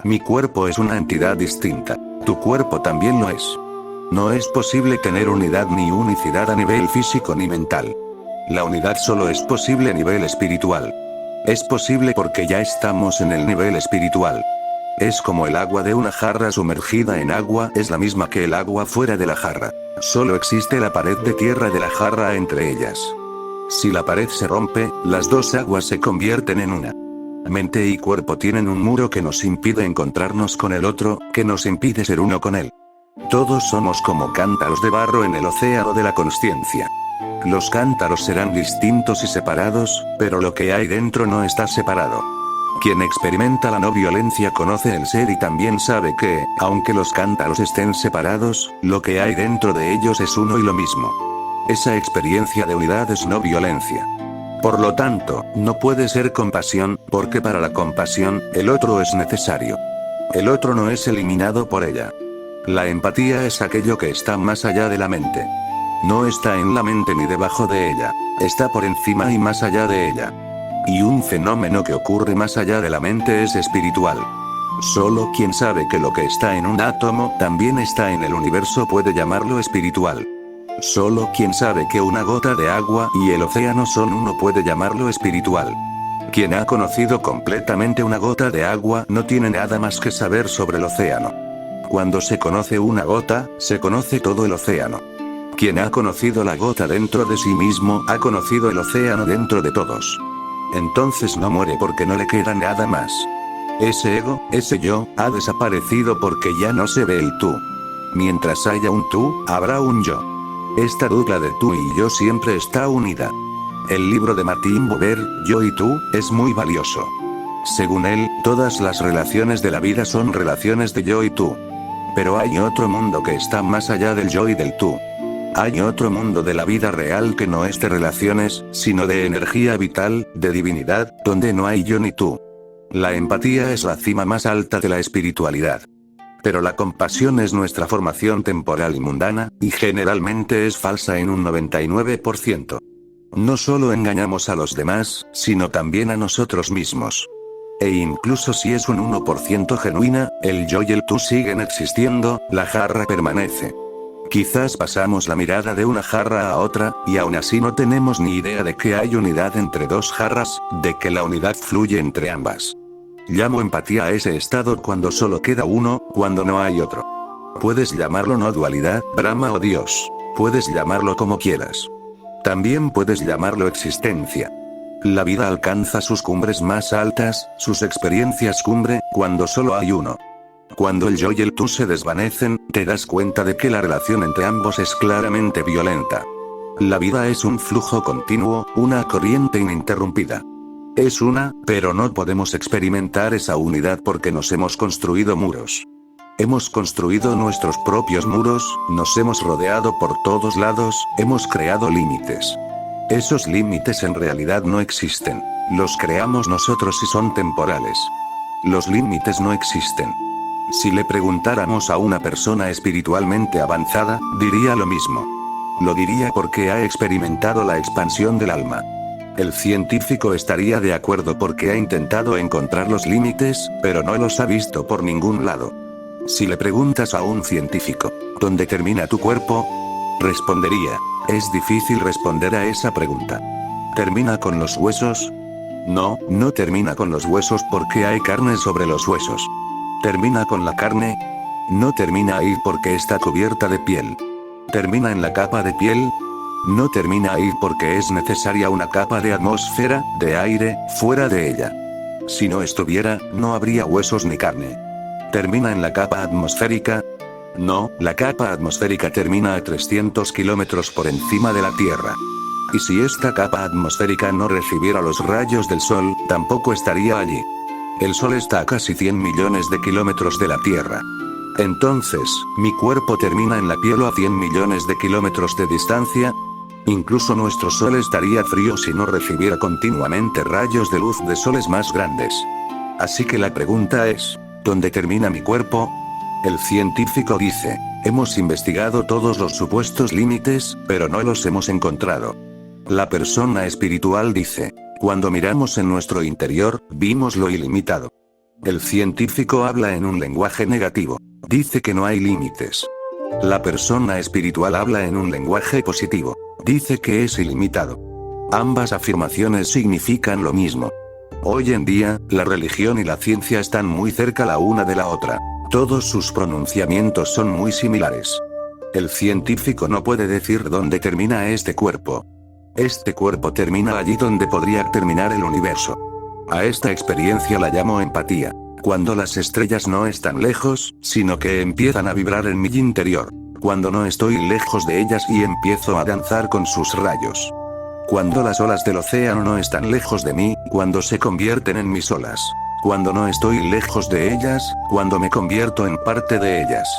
Mi cuerpo es una entidad distinta, tu cuerpo también lo es. No es posible tener unidad ni unicidad a nivel físico ni mental. La unidad solo es posible a nivel espiritual. Es posible porque ya estamos en el nivel espiritual. Es como el agua de una jarra sumergida en agua, es la misma que el agua fuera de la jarra. Solo existe la pared de tierra de la jarra entre ellas. Si la pared se rompe, las dos aguas se convierten en una. Mente y cuerpo tienen un muro que nos impide encontrarnos con el otro, que nos impide ser uno con él. Todos somos como cántaros de barro en el océano de la consciencia. Los cántaros serán distintos y separados, pero lo que hay dentro no está separado. Quien experimenta la no violencia conoce el ser y también sabe que, aunque los cántaros estén separados, lo que hay dentro de ellos es uno y lo mismo. Esa experiencia de unidad es no violencia. Por lo tanto, no puede ser compasión, porque para la compasión, el otro es necesario. El otro no es eliminado por ella. La empatía es aquello que está más allá de la mente. No está en la mente ni debajo de ella. Está por encima y más allá de ella. Y un fenómeno que ocurre más allá de la mente es espiritual. Solo quien sabe que lo que está en un átomo también está en el universo puede llamarlo espiritual. Solo quien sabe que una gota de agua y el océano son uno puede llamarlo espiritual. Quien ha conocido completamente una gota de agua no tiene nada más que saber sobre el océano. Cuando se conoce una gota, se conoce todo el océano. Quien ha conocido la gota dentro de sí mismo ha conocido el océano dentro de todos. Entonces no muere porque no le queda nada más. Ese ego, ese yo, ha desaparecido porque ya no se ve el tú. Mientras haya un tú, habrá un yo. Esta dupla de tú y yo siempre está unida. El libro de Martin Buber, Yo y tú, es muy valioso. Según él, todas las relaciones de la vida son relaciones de yo y tú. Pero hay otro mundo que está más allá del yo y del tú. Hay otro mundo de la vida real que no es de relaciones, sino de energía vital, de divinidad, donde no hay yo ni tú. La empatía es la cima más alta de la espiritualidad. Pero la compasión es nuestra formación temporal y mundana, y generalmente es falsa en un 99%. No solo engañamos a los demás, sino también a nosotros mismos. E incluso si es un 1% genuina, el yo y el tú siguen existiendo, la jarra permanece. Quizás pasamos la mirada de una jarra a otra, y aún así no tenemos ni idea de que hay unidad entre dos jarras, de que la unidad fluye entre ambas. Llamo empatía a ese estado cuando solo queda uno, cuando no hay otro. Puedes llamarlo no dualidad, Brahma o Dios. Puedes llamarlo como quieras. También puedes llamarlo existencia. La vida alcanza sus cumbres más altas, sus experiencias cumbre, cuando solo hay uno. Cuando el yo y el tú se desvanecen, te das cuenta de que la relación entre ambos es claramente violenta. La vida es un flujo continuo, una corriente ininterrumpida. Es una, pero no podemos experimentar esa unidad porque nos hemos construido muros. Hemos construido nuestros propios muros, nos hemos rodeado por todos lados, hemos creado límites. Esos límites en realidad no existen. Los creamos nosotros y son temporales. Los límites no existen. Si le preguntáramos a una persona espiritualmente avanzada, diría lo mismo. Lo diría porque ha experimentado la expansión del alma. El científico estaría de acuerdo porque ha intentado encontrar los límites, pero no los ha visto por ningún lado. Si le preguntas a un científico, ¿dónde termina tu cuerpo?, respondería, es difícil responder a esa pregunta. ¿Termina con los huesos? No, no termina con los huesos porque hay carne sobre los huesos. ¿Termina con la carne? No termina ahí porque está cubierta de piel. ¿Termina en la capa de piel? No termina ahí porque es necesaria una capa de atmósfera, de aire, fuera de ella. Si no estuviera, no habría huesos ni carne. ¿Termina en la capa atmosférica? No, la capa atmosférica termina a 300 kilómetros por encima de la Tierra. Y si esta capa atmosférica no recibiera los rayos del Sol, tampoco estaría allí. El Sol está a casi 100 millones de kilómetros de la Tierra. Entonces, ¿mi cuerpo termina en la piel o a 100 millones de kilómetros de distancia? Incluso nuestro Sol estaría frío si no recibiera continuamente rayos de luz de soles más grandes. Así que la pregunta es, ¿dónde termina mi cuerpo? El científico dice, hemos investigado todos los supuestos límites, pero no los hemos encontrado. La persona espiritual dice, cuando miramos en nuestro interior, vimos lo ilimitado. El científico habla en un lenguaje negativo. Dice que no hay límites. La persona espiritual habla en un lenguaje positivo. Dice que es ilimitado. Ambas afirmaciones significan lo mismo. Hoy en día, la religión y la ciencia están muy cerca la una de la otra. Todos sus pronunciamientos son muy similares. El científico no puede decir dónde termina este cuerpo. Este cuerpo termina allí donde podría terminar el universo. A esta experiencia la llamo empatía. Cuando las estrellas no están lejos, sino que empiezan a vibrar en mi interior. cuando no estoy lejos de ellas y empiezo a danzar con sus rayos. Cuando las olas del océano no están lejos de mí, cuando se convierten en mis olas. Cuando no estoy lejos de ellas, cuando me convierto en parte de ellas.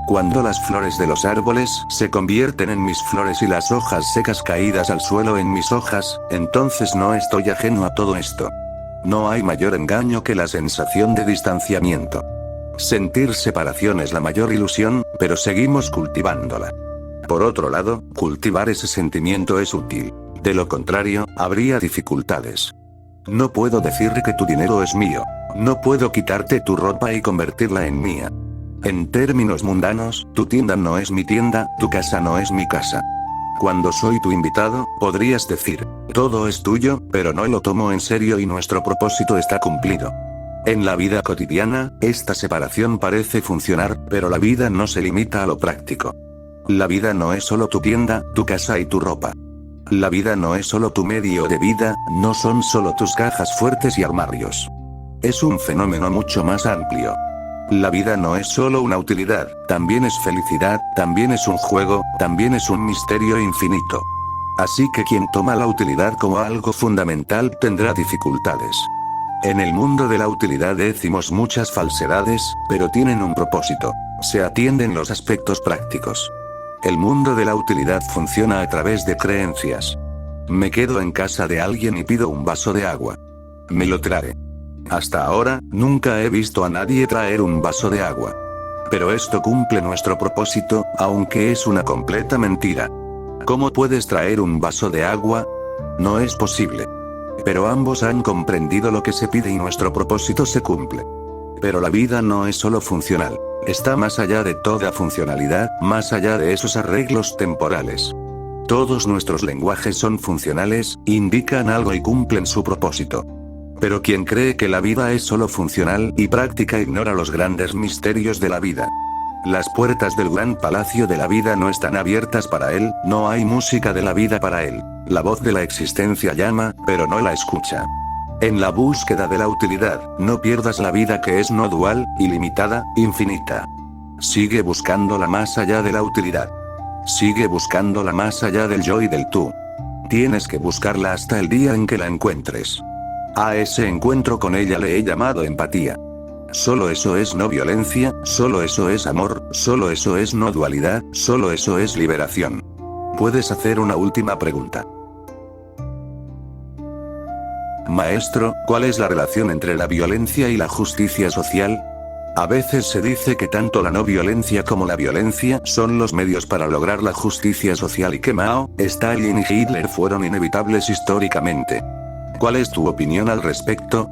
Cuando las flores de los árboles se convierten en mis flores y las hojas secas caídas al suelo en mis hojas, entonces no estoy ajeno a todo esto. No hay mayor engaño que la sensación de distanciamiento. Sentir separación es la mayor ilusión, pero seguimos cultivándola. Por otro lado, cultivar ese sentimiento es útil. De lo contrario, habría dificultades. No puedo decirte que tu dinero es mío. No puedo quitarte tu ropa y convertirla en mía. En términos mundanos, tu tienda no es mi tienda, tu casa no es mi casa. Cuando soy tu invitado, podrías decir, todo es tuyo, pero no lo tomo en serio y nuestro propósito está cumplido. En la vida cotidiana, esta separación parece funcionar, pero la vida no se limita a lo práctico. La vida no es solo tu tienda, tu casa y tu ropa. La vida no es solo tu medio de vida, no son solo tus cajas fuertes y armarios. Es un fenómeno mucho más amplio. La vida no es solo una utilidad, también es felicidad, también es un juego, también es un misterio infinito. Así que quien toma la utilidad como algo fundamental tendrá dificultades. En el mundo de la utilidad decimos muchas falsedades, pero tienen un propósito. Se atienden los aspectos prácticos. El mundo de la utilidad funciona a través de creencias. Me quedo en casa de alguien y pido un vaso de agua. Me lo trae. Hasta ahora, nunca he visto a nadie traer un vaso de agua. Pero esto cumple nuestro propósito, aunque es una completa mentira. ¿Cómo puedes traer un vaso de agua? No es posible. Pero ambos han comprendido lo que se pide y nuestro propósito se cumple. Pero la vida no es solo funcional. Está más allá de toda funcionalidad, más allá de esos arreglos temporales. Todos nuestros lenguajes son funcionales, indican algo y cumplen su propósito. Pero quien cree que la vida es solo funcional y práctica ignora los grandes misterios de la vida. Las puertas del gran palacio de la vida no están abiertas para él, no hay música de la vida para él. La voz de la existencia llama, pero no la escucha. En la búsqueda de la utilidad, no pierdas la vida que es no dual, ilimitada, infinita. Sigue buscándola más allá de la utilidad. Sigue buscándola más allá del yo y del tú. Tienes que buscarla hasta el día en que la encuentres. A ese encuentro con ella le he llamado empatía. Solo eso es no violencia, solo eso es amor, solo eso es no dualidad, solo eso es liberación. Puedes hacer una última pregunta. Maestro, ¿cuál es la relación entre la violencia y la justicia social? A veces se dice que tanto la no violencia como la violencia son los medios para lograr la justicia social y que Mao, Stalin y Hitler fueron inevitables históricamente. ¿Cuál es tu opinión al respecto?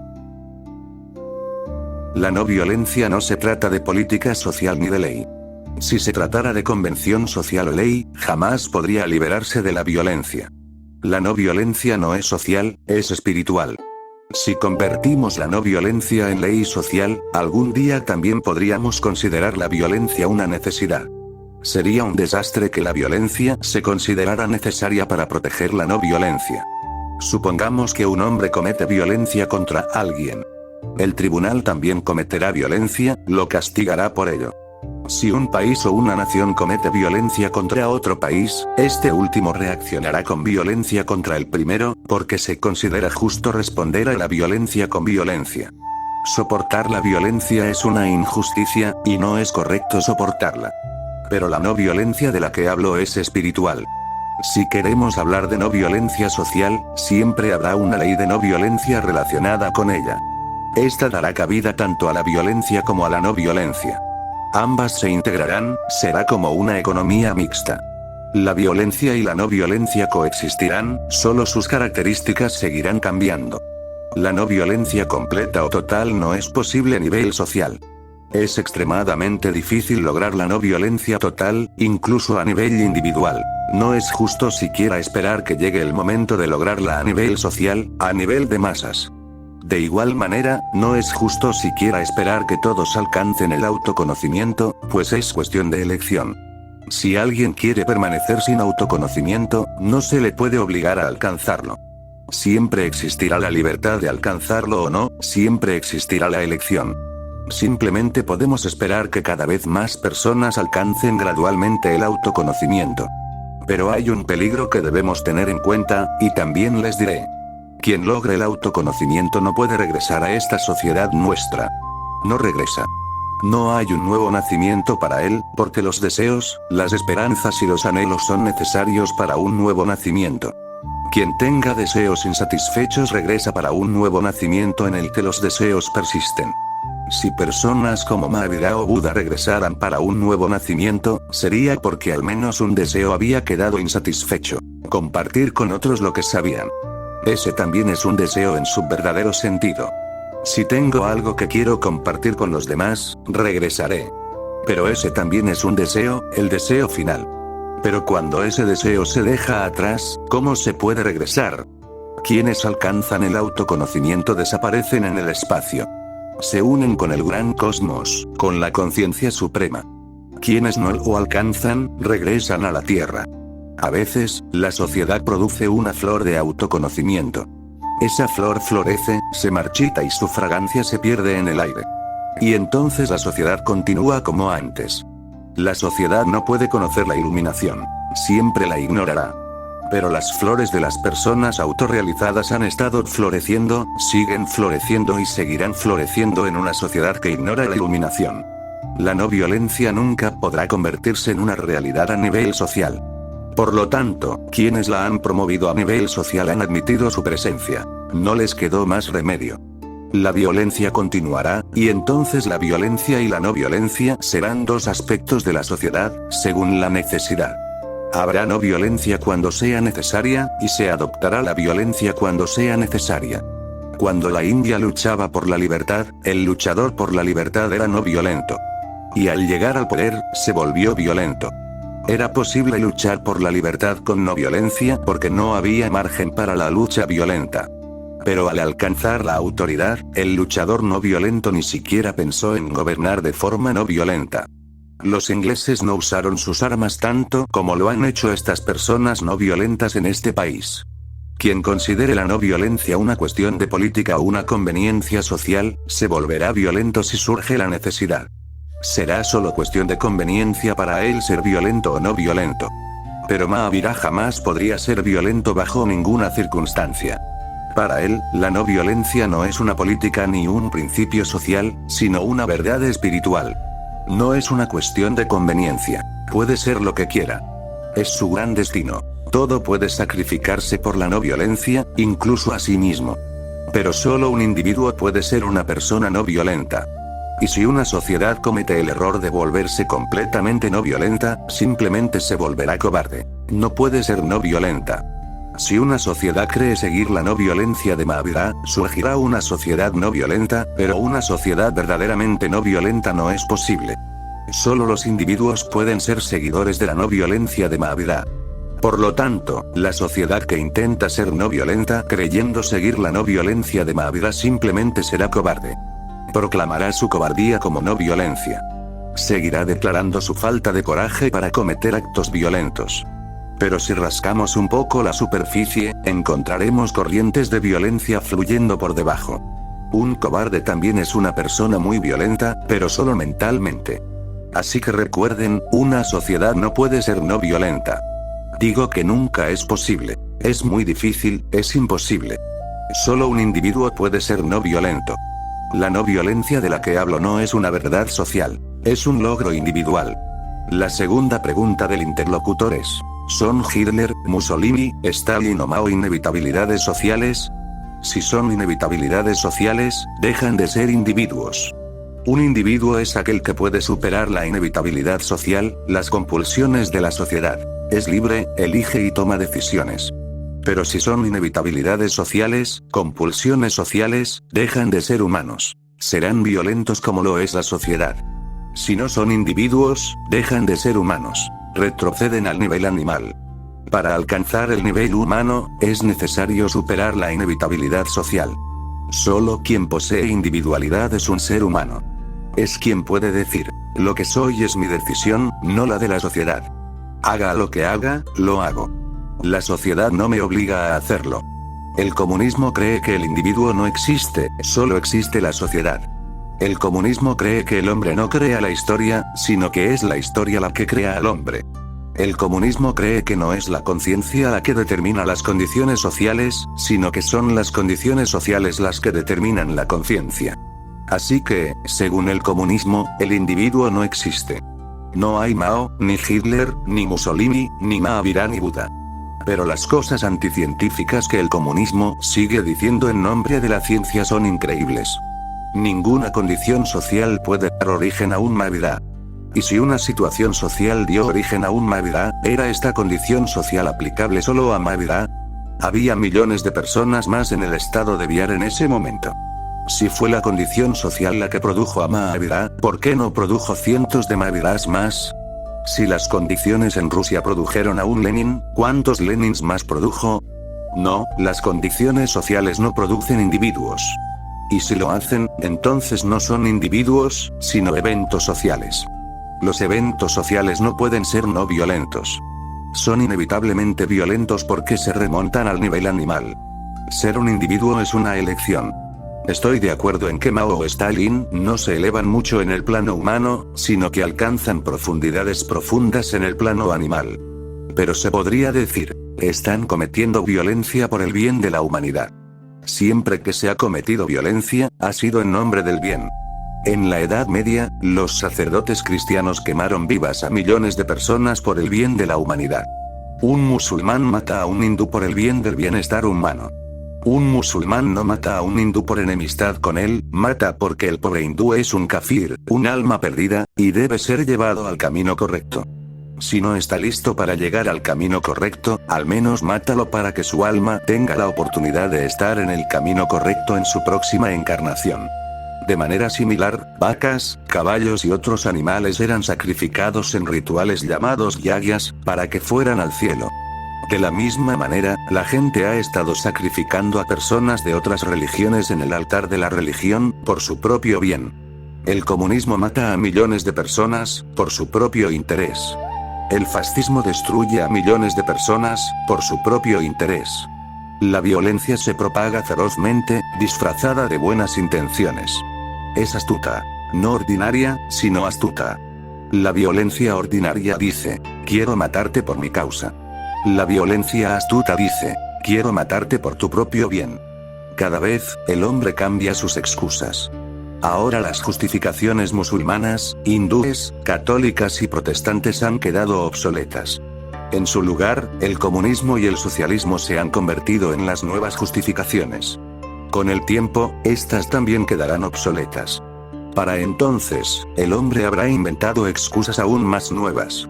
La no violencia no se trata de política social ni de ley. Si se tratara de convención social o ley, jamás podría liberarse de la violencia. La no violencia no es social, es espiritual. Si convertimos la no violencia en ley social, algún día también podríamos considerar la violencia una necesidad. Sería un desastre que la violencia se considerara necesaria para proteger la no violencia. Supongamos que un hombre comete violencia contra alguien. El tribunal también cometerá violencia, lo castigará por ello. Si un país o una nación comete violencia contra otro país, este último reaccionará con violencia contra el primero, porque se considera justo responder a la violencia con violencia. Soportar la violencia es una injusticia, y no es correcto soportarla. Pero la no violencia de la que hablo es espiritual. Si queremos hablar de no violencia social, siempre habrá una ley de no violencia relacionada con ella. Esta dará cabida tanto a la violencia como a la no violencia. Ambas se integrarán, será como una economía mixta. La violencia y la no violencia coexistirán, solo sus características seguirán cambiando. La no violencia completa o total no es posible a nivel social. Es extremadamente difícil lograr la no violencia total, incluso a nivel individual. No es justo siquiera esperar que llegue el momento de lograrla a nivel social, a nivel de masas. De igual manera, no es justo siquiera esperar que todos alcancen el autoconocimiento, pues es cuestión de elección. Si alguien quiere permanecer sin autoconocimiento, no se le puede obligar a alcanzarlo. Siempre existirá la libertad de alcanzarlo o no, siempre existirá la elección. Simplemente podemos esperar que cada vez más personas alcancen gradualmente el autoconocimiento. Pero hay un peligro que debemos tener en cuenta, y también les diré. Quien logre el autoconocimiento no puede regresar a esta sociedad nuestra. No regresa. No hay un nuevo nacimiento para él, porque los deseos, las esperanzas y los anhelos son necesarios para un nuevo nacimiento. Quien tenga deseos insatisfechos regresa para un nuevo nacimiento en el que los deseos persisten. Si personas como Mahavira o Buda regresaran para un nuevo nacimiento, sería porque al menos un deseo había quedado insatisfecho. Compartir con otros lo que sabían. Ese también es un deseo en su verdadero sentido. Si tengo algo que quiero compartir con los demás, regresaré. Pero ese también es un deseo, el deseo final. Pero cuando ese deseo se deja atrás, ¿cómo se puede regresar? Quienes alcanzan el autoconocimiento desaparecen en el espacio. Se unen con el gran cosmos, con la conciencia suprema. Quienes no lo alcanzan, regresan a la Tierra. A veces, la sociedad produce una flor de autoconocimiento. Esa flor florece, se marchita y su fragancia se pierde en el aire. Y entonces la sociedad continúa como antes. La sociedad no puede conocer la iluminación. Siempre la ignorará. Pero las flores de las personas autorrealizadas han estado floreciendo, siguen floreciendo y seguirán floreciendo en una sociedad que ignora la iluminación. La no violencia nunca podrá convertirse en una realidad a nivel social. Por lo tanto, quienes la han promovido a nivel social han admitido su presencia. No les quedó más remedio. La violencia continuará, y entonces la violencia y la no violencia serán dos aspectos de la sociedad, según la necesidad. Habrá no violencia cuando sea necesaria, y se adoptará la violencia cuando sea necesaria. Cuando la India luchaba por la libertad, el luchador por la libertad era no violento. Y al llegar al poder, se volvió violento. Era posible luchar por la libertad con no violencia porque no había margen para la lucha violenta. Pero al alcanzar la autoridad, el luchador no violento ni siquiera pensó en gobernar de forma no violenta. Los ingleses no usaron sus armas tanto como lo han hecho estas personas no violentas en este país. Quien considere la no violencia una cuestión de política o una conveniencia social, se volverá violento si surge la necesidad. Será solo cuestión de conveniencia para él ser violento o no violento. Pero Mahavira jamás podría ser violento bajo ninguna circunstancia. Para él, la no violencia no es una política ni un principio social, sino una verdad espiritual. No es una cuestión de conveniencia. Puede ser lo que quiera. Es su gran destino. Todo puede sacrificarse por la no violencia, incluso a sí mismo. Pero solo un individuo puede ser una persona no violenta. Y si una sociedad comete el error de volverse completamente no violenta, simplemente se volverá cobarde. No puede ser no violenta. Si una sociedad cree seguir la no violencia de Mahavira, surgirá una sociedad no violenta, pero una sociedad verdaderamente no violenta no es posible. Solo los individuos pueden ser seguidores de la no violencia de Mahavira. Por lo tanto, la sociedad que intenta ser no violenta creyendo seguir la no violencia de Mahavira simplemente será cobarde. Proclamará su cobardía como no violencia. Seguirá declarando su falta de coraje para cometer actos violentos. Pero si rascamos un poco la superficie, encontraremos corrientes de violencia fluyendo por debajo. Un cobarde también es una persona muy violenta, pero solo mentalmente. Así que recuerden, una sociedad no puede ser no violenta. Digo que nunca es posible. Es muy difícil, es imposible. Solo un individuo puede ser no violento. La no violencia de la que hablo no es una verdad social, es un logro individual. La segunda pregunta del interlocutor es: ¿son Hitler, Mussolini, Stalin o Mao inevitabilidades sociales? Si son inevitabilidades sociales, dejan de ser individuos. Un individuo es aquel que puede superar la inevitabilidad social, las compulsiones de la sociedad. Es libre, elige y toma decisiones. Pero si son inevitabilidades sociales, compulsiones sociales, dejan de ser humanos. Serán violentos como lo es la sociedad. Si no son individuos, dejan de ser humanos. Retroceden al nivel animal. Para alcanzar el nivel humano, es necesario superar la inevitabilidad social. Solo quien posee individualidad es un ser humano. Es quien puede decir: lo que soy es mi decisión, no la de la sociedad. Haga lo que haga, lo hago. La sociedad no me obliga a hacerlo. El comunismo cree que el individuo no existe, solo existe la sociedad. El comunismo cree que el hombre no crea la historia, sino que es la historia la que crea al hombre. El comunismo cree que no es la conciencia la que determina las condiciones sociales, sino que son las condiciones sociales las que determinan la conciencia. Así que, según el comunismo, el individuo no existe. No hay Mao, ni Hitler, ni Mussolini, ni Mahavira ni Buda. Pero las cosas anticientíficas que el comunismo sigue diciendo en nombre de la ciencia son increíbles. Ninguna condición social puede dar origen a un Mahavira. Y si una situación social dio origen a un Mahavira, ¿era esta condición social aplicable solo a Mahavira? Había millones de personas más en el estado de Bihar en ese momento. Si fue la condición social la que produjo a Mahavira, ¿por qué no produjo cientos de Mahaviras más? Si las condiciones en Rusia produjeron a un Lenin, ¿cuántos Lenins más produjo? No, las condiciones sociales no producen individuos. Y si lo hacen, entonces no son individuos, sino eventos sociales. Los eventos sociales no pueden ser no violentos. Son inevitablemente violentos porque se remontan al nivel animal. Ser un individuo es una elección. Estoy de acuerdo en que Mao o Stalin no se elevan mucho en el plano humano, sino que alcanzan profundidades profundas en el plano animal. Pero se podría decir, están cometiendo violencia por el bien de la humanidad. Siempre que se ha cometido violencia, ha sido en nombre del bien. En la Edad Media, los sacerdotes cristianos quemaron vivas a millones de personas por el bien de la humanidad. Un musulmán mata a un hindú por el bien del bienestar humano. Un musulmán no mata a un hindú por enemistad con él, mata porque el pobre hindú es un kafir, un alma perdida, y debe ser llevado al camino correcto. Si no está listo para llegar al camino correcto, al menos mátalo para que su alma tenga la oportunidad de estar en el camino correcto en su próxima encarnación. De manera similar, vacas, caballos y otros animales eran sacrificados en rituales llamados yagyas, para que fueran al cielo. De la misma manera, la gente ha estado sacrificando a personas de otras religiones en el altar de la religión, por su propio bien. El comunismo mata a millones de personas, por su propio interés. El fascismo destruye a millones de personas, por su propio interés. La violencia se propaga ferozmente, disfrazada de buenas intenciones. Es astuta. No ordinaria, sino astuta. La violencia ordinaria dice, quiero matarte por mi causa. La violencia astuta dice, quiero matarte por tu propio bien. Cada vez, el hombre cambia sus excusas. Ahora las justificaciones musulmanas, hindúes, católicas y protestantes han quedado obsoletas. En su lugar, el comunismo y el socialismo se han convertido en las nuevas justificaciones. Con el tiempo, estas también quedarán obsoletas. Para entonces, el hombre habrá inventado excusas aún más nuevas.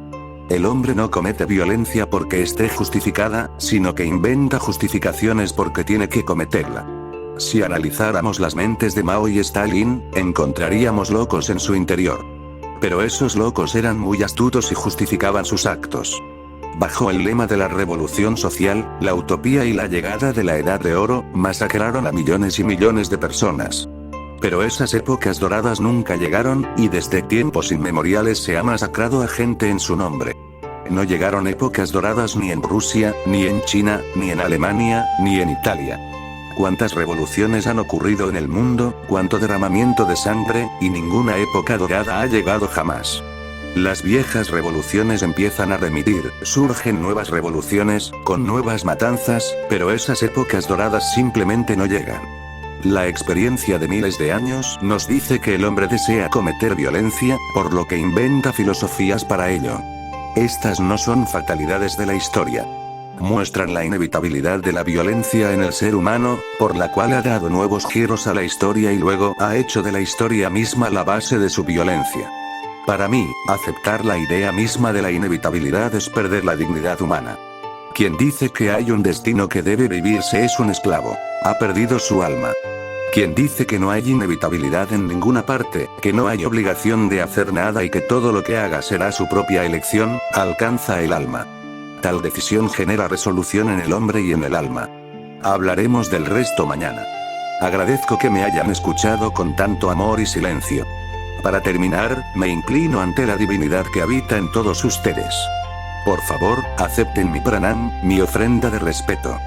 El hombre no comete violencia porque esté justificada, sino que inventa justificaciones porque tiene que cometerla. Si analizáramos las mentes de Mao y Stalin, encontraríamos locos en su interior. Pero esos locos eran muy astutos y justificaban sus actos. Bajo el lema de la revolución social, la utopía y la llegada de la Edad de Oro, masacraron a millones y millones de personas. Pero esas épocas doradas nunca llegaron, y desde tiempos inmemoriales se ha masacrado a gente en su nombre. No llegaron épocas doradas ni en Rusia, ni en China, ni en Alemania, ni en Italia. Cuántas revoluciones han ocurrido en el mundo, cuánto derramamiento de sangre, y ninguna época dorada ha llegado jamás. Las viejas revoluciones empiezan a remitir, surgen nuevas revoluciones, con nuevas matanzas, pero esas épocas doradas simplemente no llegan. La experiencia de miles de años nos dice que el hombre desea cometer violencia, por lo que inventa filosofías para ello. Estas no son fatalidades de la historia. Muestran la inevitabilidad de la violencia en el ser humano, por la cual ha dado nuevos giros a la historia y luego ha hecho de la historia misma la base de su violencia. Para mí, aceptar la idea misma de la inevitabilidad es perder la dignidad humana. Quien dice que hay un destino que debe vivirse es un esclavo. Ha perdido su alma. Quien dice que no hay inevitabilidad en ninguna parte, que no hay obligación de hacer nada y que todo lo que haga será su propia elección, alcanza el alma. Tal decisión genera resolución en el hombre y en el alma. Hablaremos del resto mañana. Agradezco que me hayan escuchado con tanto amor y silencio. Para terminar, me inclino ante la divinidad que habita en todos ustedes. Por favor, acepten mi pranam, mi ofrenda de respeto.